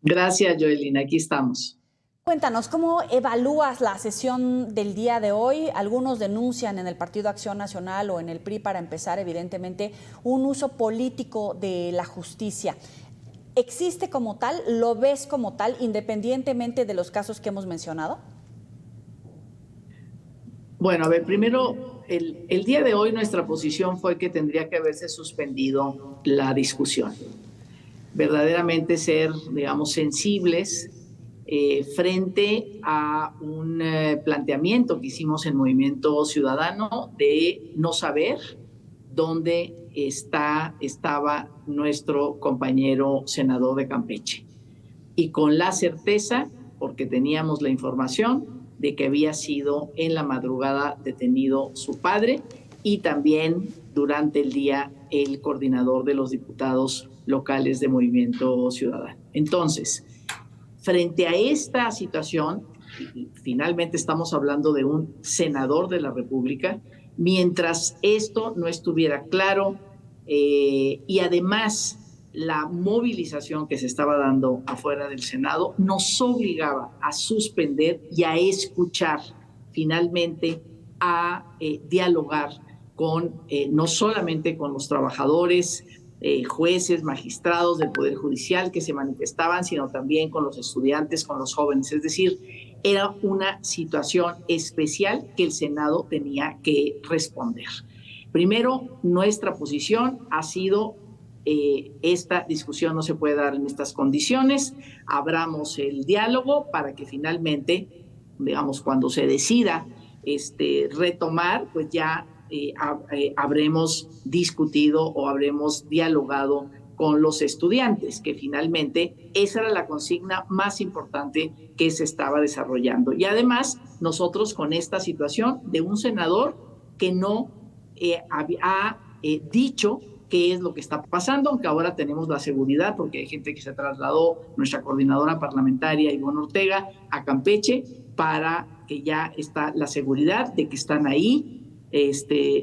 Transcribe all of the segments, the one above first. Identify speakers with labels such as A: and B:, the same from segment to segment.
A: Gracias, Joelina. Aquí estamos.
B: Cuéntanos, ¿cómo evalúas la sesión del día de hoy? Algunos denuncian en el Partido Acción Nacional o en el PRI, para empezar, evidentemente, un uso político de la justicia. ¿Existe como tal? ¿Lo ves como tal, independientemente de los casos que hemos mencionado?
A: Bueno, a ver, primero, el día de hoy nuestra posición fue que tendría que haberse suspendido la discusión. Verdaderamente ser, digamos, sensibles frente a un planteamiento que hicimos en Movimiento Ciudadano de no saber dónde estaba nuestro compañero senador de Campeche. Y con la certeza, porque teníamos la información, de que había sido en la madrugada detenido su padre y también durante el día el coordinador de los diputados locales de Movimiento Ciudadano. Entonces, frente a esta situación, finalmente estamos hablando de un senador de la República, mientras esto no estuviera claro y además la movilización que se estaba dando afuera del Senado nos obligaba a suspender y a escuchar, finalmente a dialogar con no solamente con los trabajadores, jueces, magistrados del Poder Judicial que se manifestaban, sino también con los estudiantes, con los jóvenes. Es decir, era una situación especial que el Senado tenía que responder. Primero, nuestra posición ha sido esta discusión no se puede dar en estas condiciones, abramos el diálogo para que finalmente, digamos, cuando se decida retomar, pues ya habremos discutido o habremos dialogado con los estudiantes, que finalmente esa era la consigna más importante que se estaba desarrollando. Y además, nosotros con esta situación de un senador que no ha dicho qué es lo que está pasando, aunque ahora tenemos la seguridad, porque hay gente que se trasladó, nuestra coordinadora parlamentaria, Ivonne Ortega, a Campeche, para que ya está la seguridad de que están ahí,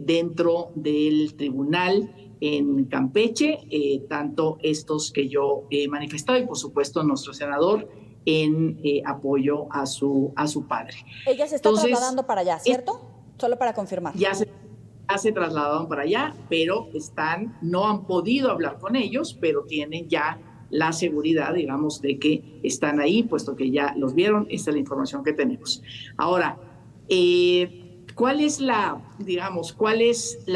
A: dentro del tribunal en Campeche, tanto estos que yo he manifestado y por supuesto nuestro senador en apoyo a su padre.
B: Ella se está trasladando para allá, ¿cierto? Solo para confirmar.
A: Ya se trasladaron para allá, pero no han podido hablar con ellos, pero tienen ya la seguridad, digamos, de que están ahí, puesto que ya los vieron. Esta es la información que tenemos. Ahora, ¿cuál es la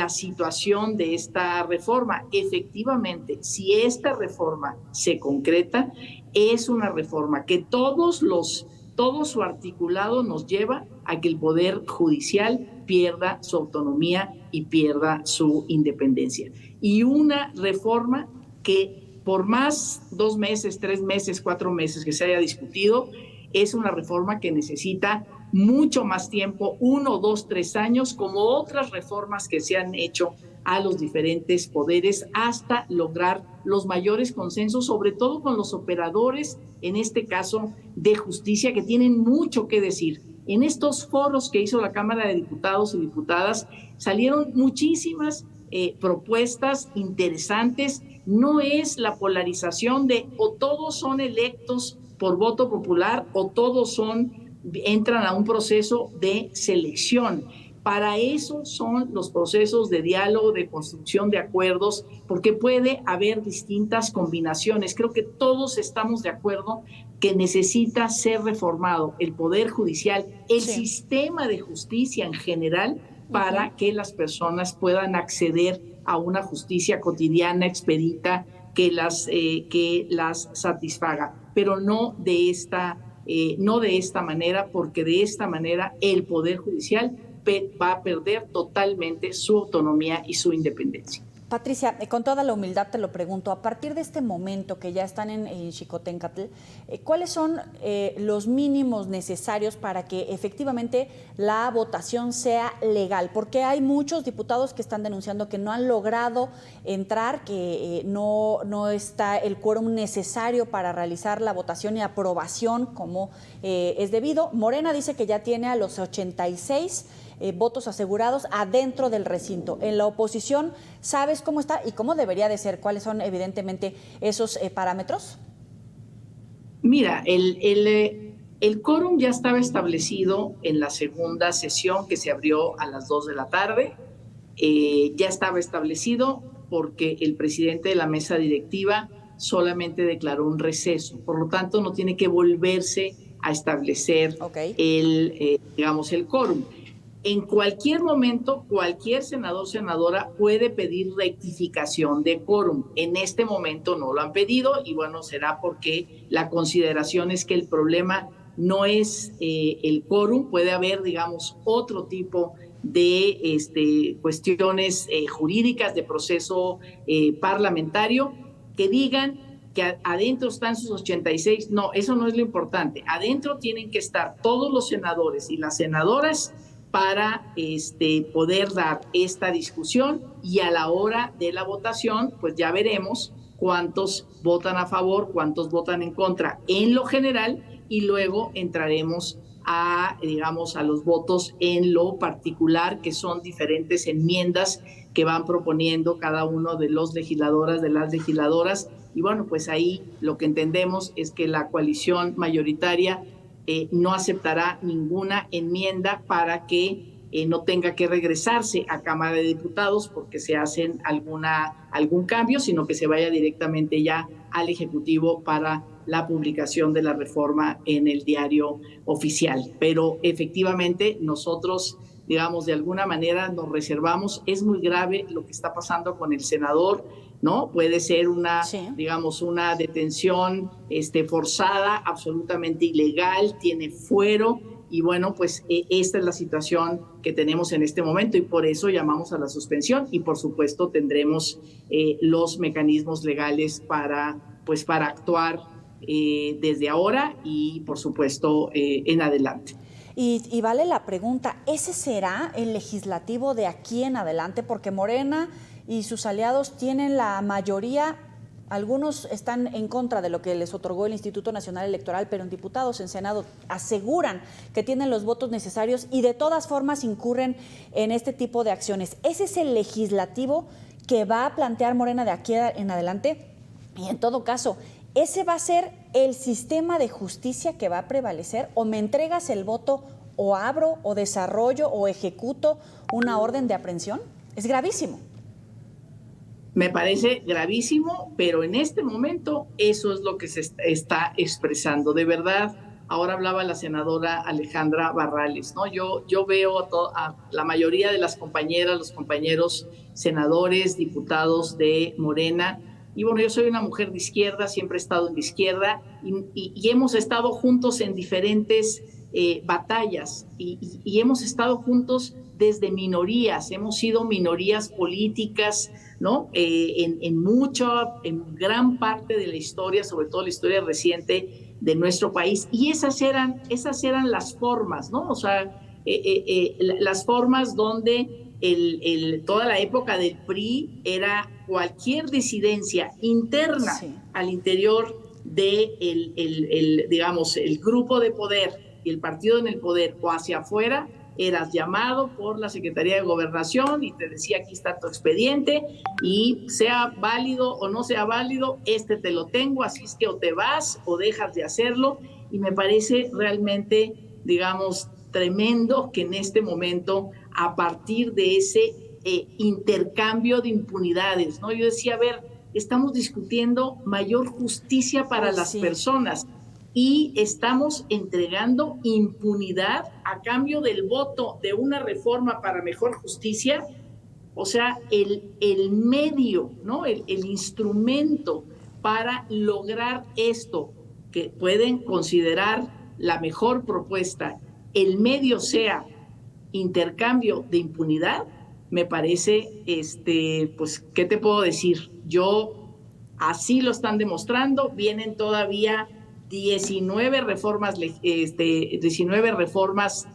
A: situación de esta reforma? Efectivamente, si esta reforma se concreta, es una reforma que todo su articulado nos lleva a que el Poder Judicial pierda su autonomía y pierda su independencia. Y una reforma que por más 2 meses, 3 meses, 4 meses que se haya discutido, es una reforma que necesita mucho más tiempo, 1, 2, 3 años, como otras reformas que se han hecho a los diferentes poderes hasta lograr los mayores consensos, sobre todo con los operadores, en este caso de justicia, que tienen mucho que decir. En estos foros que hizo la Cámara de Diputados y Diputadas salieron muchísimas propuestas interesantes. No es la polarización de o todos son electos por voto popular o todos entran a un proceso de selección. Para eso son los procesos de diálogo, de construcción de acuerdos, porque puede haber distintas combinaciones. Creo que todos estamos de acuerdo que necesita ser reformado el Poder Judicial, el sistema de justicia en general, para que las personas puedan acceder a una justicia cotidiana, expedita, que las satisfaga, pero no de esta manera, porque de esta manera el Poder Judicial va a perder totalmente su autonomía y su independencia.
B: Patricia, con toda la humildad te lo pregunto, a partir de este momento que ya están en Xicoténcatl, ¿cuáles son los mínimos necesarios para que efectivamente la votación sea legal? Porque hay muchos diputados que están denunciando que no han logrado entrar, que no está el quórum necesario para realizar la votación y aprobación como es debido. Morena dice que ya tiene a los 86 votos asegurados adentro del recinto. En la oposición, ¿sabes cómo está y cómo debería de ser? ¿Cuáles son evidentemente esos parámetros?
A: Mira, el quórum ya estaba establecido en la segunda sesión que se abrió a las 2 de la tarde. Ya estaba establecido porque el presidente de la mesa directiva solamente declaró un receso. Por lo tanto, no tiene que volverse a establecer digamos, el quórum. En cualquier momento, cualquier senador o senadora puede pedir rectificación de quórum. En este momento no lo han pedido y bueno, será porque la consideración es que el problema no es el quórum, puede haber, digamos, otro tipo de cuestiones jurídicas de proceso parlamentario que digan que adentro están sus 86. No, eso no es lo importante. Adentro tienen que estar todos los senadores y las senadoras para poder dar esta discusión y a la hora de la votación, pues ya veremos cuántos votan a favor, cuántos votan en contra en lo general y luego entraremos digamos, a los votos en lo particular, que son diferentes enmiendas que van proponiendo cada uno de los legisladoras, de las legisladoras. Y bueno, pues ahí lo que entendemos es que la coalición mayoritaria no aceptará ninguna enmienda para que no tenga que regresarse a Cámara de Diputados porque se hacen algún cambio, sino que se vaya directamente ya al Ejecutivo para la publicación de la reforma en el diario oficial. Pero efectivamente nosotros, digamos, de alguna manera nos reservamos. Es muy grave lo que está pasando con el senador, ¿no? Puede ser digamos, una detención forzada, absolutamente ilegal, tiene fuero. Y bueno, pues esta es la situación que tenemos en este momento y por eso llamamos a la suspensión y por supuesto tendremos los mecanismos legales para actuar desde ahora y por supuesto en adelante.
B: Y vale la pregunta, ¿ese será el legislativo de aquí en adelante? Porque Morena y sus aliados tienen la mayoría. Algunos están en contra de lo que les otorgó el Instituto Nacional Electoral, pero en diputados, en Senado, aseguran que tienen los votos necesarios y de todas formas incurren en este tipo de acciones. ¿Ese es el legislativo que va a plantear Morena de aquí en adelante? Y en todo caso, ¿ese va a ser el sistema de justicia que va a prevalecer? ¿O me entregas el voto o abro o desarrollo o ejecuto una orden de aprehensión? Es gravísimo.
A: Me parece gravísimo, pero en este momento eso es lo que se está expresando. De verdad, ahora hablaba la senadora Alejandra Barrales, ¿no? Yo veo a la mayoría de las compañeras, los compañeros senadores, diputados de Morena, y bueno, yo soy una mujer de izquierda, siempre he estado en la izquierda y hemos estado juntos en diferentes batallas y hemos estado juntos desde minorías, hemos sido minorías políticas, ¿no? En gran parte de la historia, sobre todo la historia reciente de nuestro país. Y esas eran las formas, ¿no? O sea, las formas donde toda la época del PRI era cualquier disidencia interna al interior de digamos, el grupo de poder y el partido en el poder o hacia afuera, eras llamado por la Secretaría de Gobernación y te decía aquí está tu expediente y sea válido o no sea válido, te lo tengo, así es que o te vas o dejas de hacerlo. Y me parece realmente, digamos, tremendo que en este momento, a partir de ese intercambio de impunidades, ¿no? Yo decía, a ver, estamos discutiendo mayor justicia para las personas y estamos entregando impunidad a cambio del voto de una reforma para mejor justicia. O sea, el medio, ¿no? El instrumento para lograr esto, que pueden considerar la mejor propuesta, el medio sea intercambio de impunidad, me parece, pues, ¿qué te puedo decir? Así lo están demostrando, vienen todavía 19 reformas, 19 reformas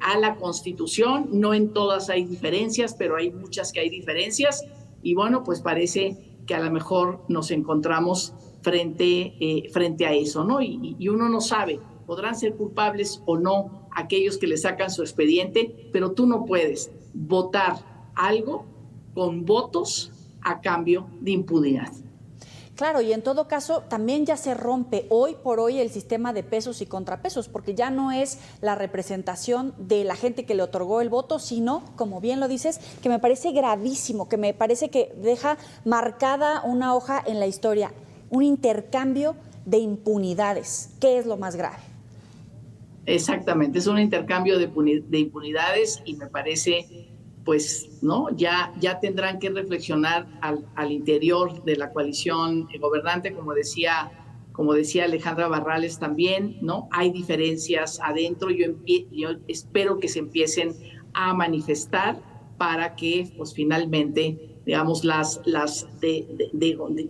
A: a la Constitución, no en todas hay diferencias, pero hay muchas que hay diferencias, y bueno, pues parece que a lo mejor nos encontramos frente a eso, ¿no? Y uno no sabe, podrán ser culpables o no aquellos que le sacan su expediente, pero tú no puedes votar algo con votos a cambio de impunidad.
B: Claro, y en todo caso también ya se rompe hoy por hoy el sistema de pesos y contrapesos, porque ya no es la representación de la gente que le otorgó el voto, sino, como bien lo dices, que me parece gravísimo, que me parece que deja marcada una hoja en la historia, un intercambio de impunidades. ¿Qué es lo más grave?
A: Exactamente, es un intercambio de impunidades y me parece, pues, ¿no? Ya tendrán que reflexionar al interior de la coalición gobernante, como decía Alejandra Barrales también, ¿no? Hay diferencias adentro, yo espero que se empiecen a manifestar para que, pues, finalmente, digamos,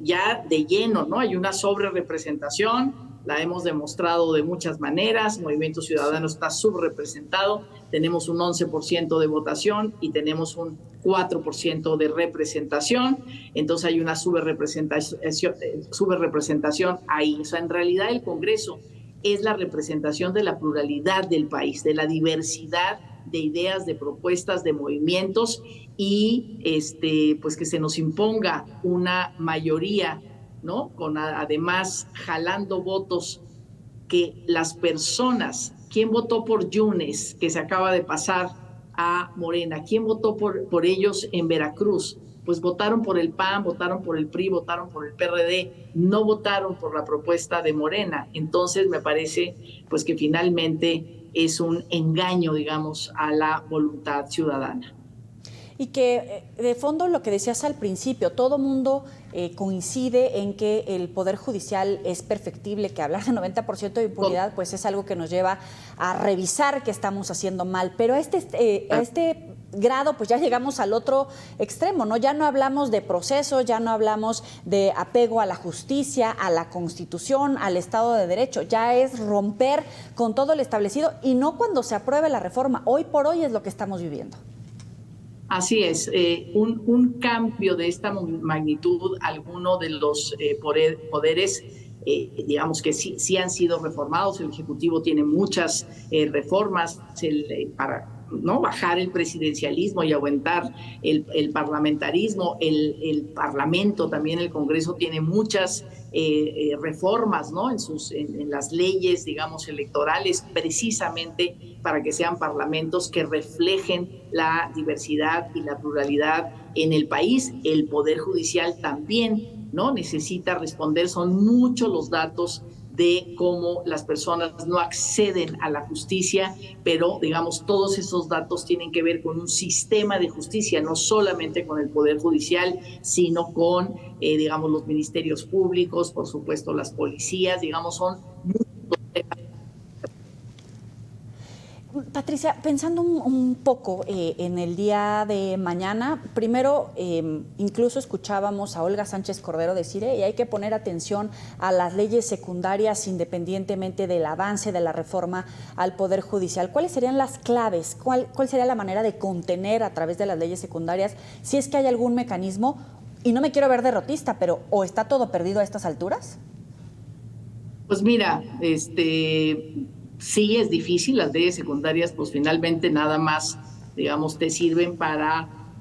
A: ya de lleno, ¿no? Hay una sobrerepresentación, la hemos demostrado de muchas maneras, Movimiento Ciudadano está subrepresentado, tenemos un 11% de votación y tenemos un 4% de representación, entonces hay una subrepresentación ahí. O sea, en realidad el Congreso es la representación de la pluralidad del país, de la diversidad de ideas, de propuestas, de movimientos y pues que se nos imponga una mayoría, ¿no? Además jalando votos que las personas, ¿quién votó por Yunes, que se acaba de pasar a Morena? ¿Quién votó por ellos en Veracruz? Pues votaron por el PAN, votaron por el PRI, votaron por el PRD, no votaron por la propuesta de Morena. Entonces me parece pues que finalmente es un engaño, digamos, a la voluntad ciudadana.
B: Y que de fondo lo que decías al principio, todo mundo coincide en que el Poder Judicial es perfectible, que hablar de 90% de impunidad pues es algo que nos lleva a revisar qué estamos haciendo mal, pero a este grado pues ya llegamos al otro extremo, ¿no? Ya no hablamos de procesos, ya no hablamos de apego a la justicia, a la Constitución, al Estado de Derecho, ya es romper con todo lo establecido y no cuando se apruebe la reforma, hoy por hoy es lo que estamos viviendo.
A: Así es, un cambio de esta magnitud, alguno de los poderes, digamos que sí han sido reformados, el Ejecutivo tiene muchas reformas para ¿no? bajar el presidencialismo y aumentar el parlamentarismo, el Parlamento, también el Congreso tiene muchas reformas, ¿no? en las leyes, digamos, electorales, precisamente para que sean parlamentos que reflejen la diversidad y la pluralidad en el país. El Poder Judicial también, ¿no? necesita responder, son muchos los datos de cómo las personas no acceden a la justicia, pero digamos todos esos datos tienen que ver con un sistema de justicia, no solamente con el Poder Judicial, sino con digamos los ministerios públicos, por supuesto las policías, digamos son muchos temas.
B: Patricia, pensando un poco en el día de mañana, primero incluso escuchábamos a Olga Sánchez Cordero decir y hay que poner atención a las leyes secundarias independientemente del avance de la reforma al Poder Judicial. ¿Cuáles serían las claves? ¿Cuál sería la manera de contener a través de las leyes secundarias, si es que hay algún mecanismo? Y no me quiero ver derrotista, pero ¿o está todo perdido a estas alturas?
A: Pues mira, sí es difícil, las leyes secundarias pues finalmente nada más, digamos, te sirven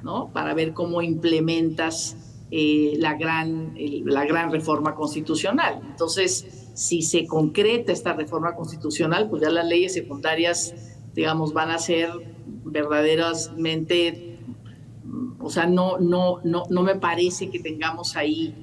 A: ¿no? para ver cómo implementas la gran reforma constitucional. Entonces, si se concreta esta reforma constitucional, pues ya las leyes secundarias, digamos, van a ser verdaderamente, o sea, no me parece que tengamos ahí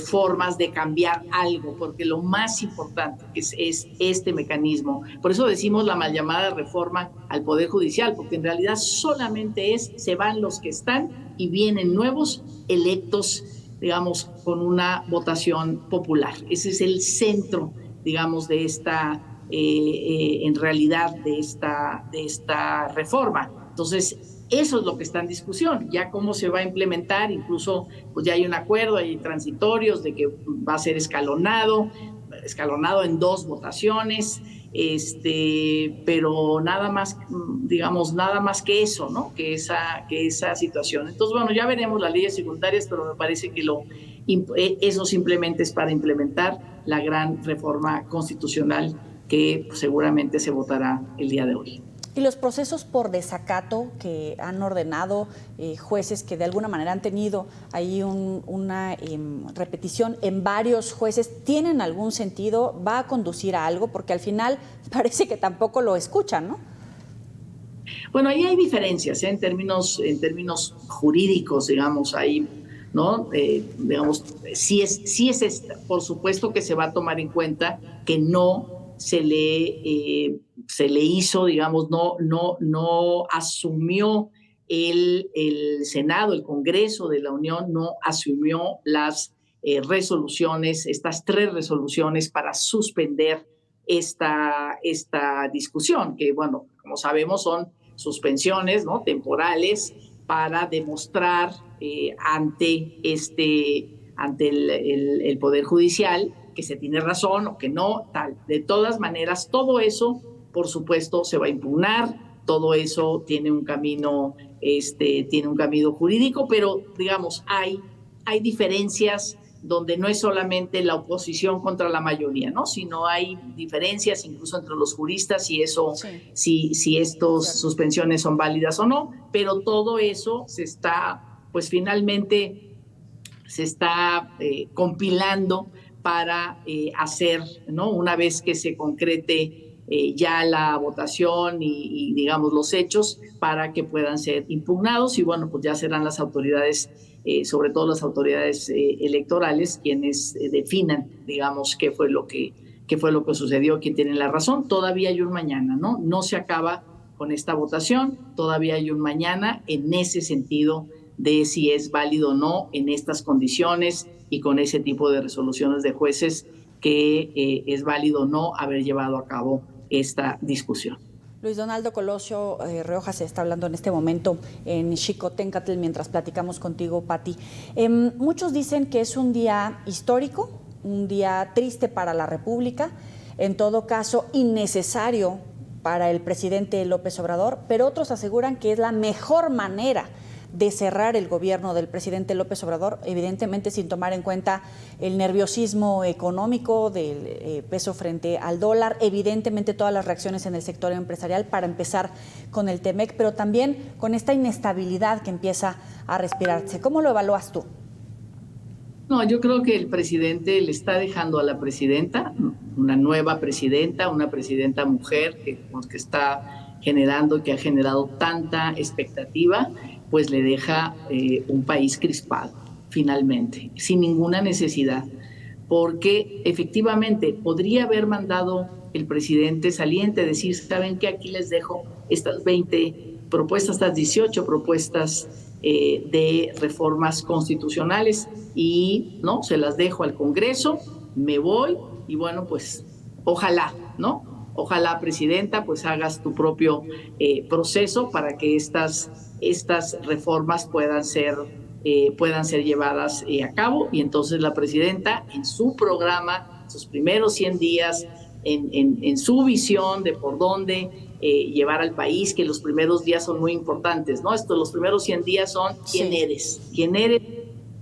A: formas de cambiar algo, porque lo más importante es este mecanismo. Por eso decimos la mal llamada reforma al Poder Judicial, porque en realidad solamente se van los que están y vienen nuevos electos, digamos, con una votación popular. Ese es el centro, digamos, de en realidad, de esta reforma. Entonces, eso es lo que está en discusión, ya cómo se va a implementar, incluso pues ya hay un acuerdo, hay transitorios de que va a ser escalonado en 2 votaciones, pero nada más, digamos, nada más que eso, ¿no? Que esa situación. Entonces, bueno, ya veremos las leyes secundarias, pero me parece que eso simplemente es para implementar la gran reforma constitucional que pues, seguramente se votará el día de hoy.
B: Y los procesos por desacato que han ordenado jueces que de alguna manera han tenido ahí una repetición en varios jueces, ¿tienen algún sentido? ¿Va a conducir a algo? Porque al final parece que tampoco lo escuchan, ¿no?
A: Bueno, ahí hay diferencias, ¿eh? En términos jurídicos, digamos, ahí, ¿no? Digamos, por supuesto que se va a tomar en cuenta que no se le hizo, digamos, no asumió el Senado, el Congreso de la Unión, no asumió las resoluciones, estas 3 resoluciones para suspender esta discusión, que, bueno, como sabemos, son suspensiones, ¿no?, temporales para demostrar ante el Poder Judicial que se tiene razón o que no, tal. De todas maneras, todo eso, por supuesto, se va a impugnar, todo eso tiene un camino jurídico, pero, digamos, hay diferencias donde no es solamente la oposición contra la mayoría, ¿no?, sino hay diferencias incluso entre los juristas y eso, sí. si estas suspensiones son válidas o no, pero todo eso se está, pues finalmente se está compilando para hacer, ¿no?, una vez que se concrete ya la votación y, digamos, los hechos, para que puedan ser impugnados y, bueno, pues ya serán las autoridades, sobre todo las autoridades electorales, quienes definan, digamos, qué fue lo que sucedió, quién tiene la razón. Todavía hay un mañana, ¿no? No se acaba con esta votación, todavía hay un mañana en ese sentido de si es válido o no en estas condiciones y con ese tipo de resoluciones de jueces que es válido o no haber llevado a cabo esta discusión.
B: Luis Donaldo Colosio Rioja se está hablando en este momento en Xicoténcatl mientras platicamos contigo, Pati. Muchos dicen que es un día histórico, un día triste para la República, en todo caso innecesario para el presidente López Obrador, pero otros aseguran que es la mejor manera de cerrar el gobierno del presidente López Obrador, evidentemente sin tomar en cuenta el nerviosismo económico del peso frente al dólar, evidentemente todas las reacciones en el sector empresarial, para empezar con el TEMEC, pero también con esta inestabilidad que empieza a respirarse. ¿Cómo lo evalúas tú?
A: No, yo creo que el presidente le está dejando a la presidenta, una nueva presidenta, una presidenta mujer que está generando, que ha generado tanta expectativa, pues le deja un país crispado, finalmente, sin ninguna necesidad. Porque efectivamente podría haber mandado el presidente saliente decir, ¿saben qué? Aquí les dejo estas 20 propuestas, estas 18 propuestas de reformas constitucionales y no se las dejo al Congreso, me voy y, bueno, pues ojalá, ¿no? Ojalá, presidenta, pues hagas tu propio proceso para que estas reformas puedan ser llevadas a cabo. Y entonces la presidenta, en su programa, sus primeros 100 días, en su visión de por dónde llevar al país, que los primeros días son muy importantes, ¿no? Los primeros 100 días son quién eres,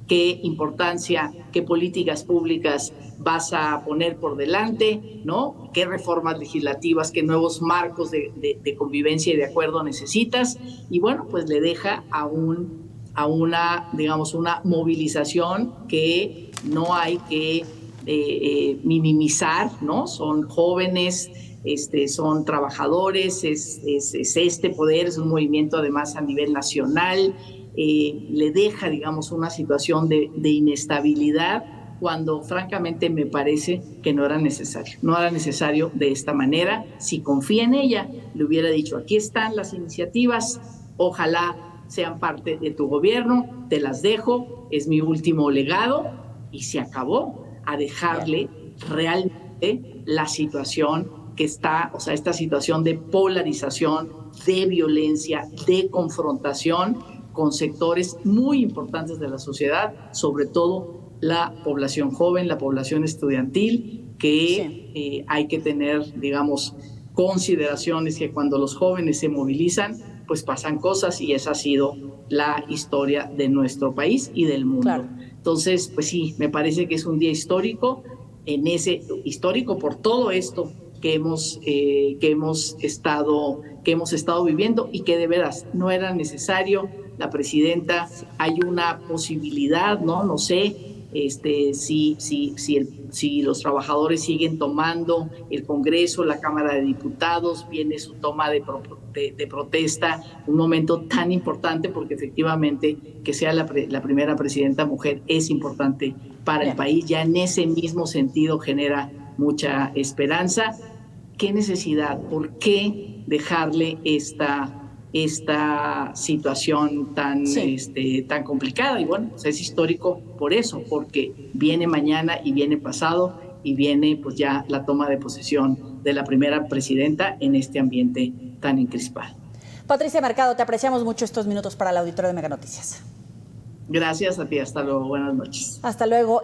A: qué importancia, qué políticas públicas vas a poner por delante, ¿no? Qué reformas legislativas, qué nuevos marcos de convivencia y de acuerdo necesitas. Y, bueno, pues le deja a una, digamos, una movilización que no hay que minimizar, ¿no? Son jóvenes, son trabajadores, es este poder, es un movimiento además a nivel nacional. Le deja, digamos, una situación de inestabilidad cuando francamente me parece que no era necesario de esta manera. Si confía en ella, le hubiera dicho, aquí están las iniciativas, ojalá sean parte de tu gobierno, te las dejo, es mi último legado, y se acabó, a dejarle realmente la situación que está, o sea, esta situación de polarización, de violencia, de confrontación con sectores muy importantes de la sociedad, sobre todo la población joven, la población estudiantil, que hay que tener, digamos, consideraciones que cuando los jóvenes se movilizan, pues pasan cosas, y esa ha sido la historia de nuestro país y del mundo. Claro. Entonces, pues sí, me parece que es un día histórico, histórico por todo esto que hemos estado viviendo y que de veras no era necesario. La presidenta, hay una posibilidad, no sé, si los trabajadores siguen tomando el Congreso, la Cámara de Diputados, viene su toma de protesta, un momento tan importante, porque efectivamente que sea la primera presidenta mujer es importante para el país. Ya en ese mismo sentido genera mucha esperanza. ¿Qué necesidad? ¿Por qué dejarle esta situación tan complicada? Y bueno, pues es histórico por eso, porque viene mañana y viene pasado y viene pues ya la toma de posesión de la primera presidenta en este ambiente tan encrispado.
B: Patricia Mercado, te apreciamos mucho estos minutos para el auditorio de Mega Noticias.
A: Gracias a ti, hasta luego, buenas noches.
B: Hasta luego.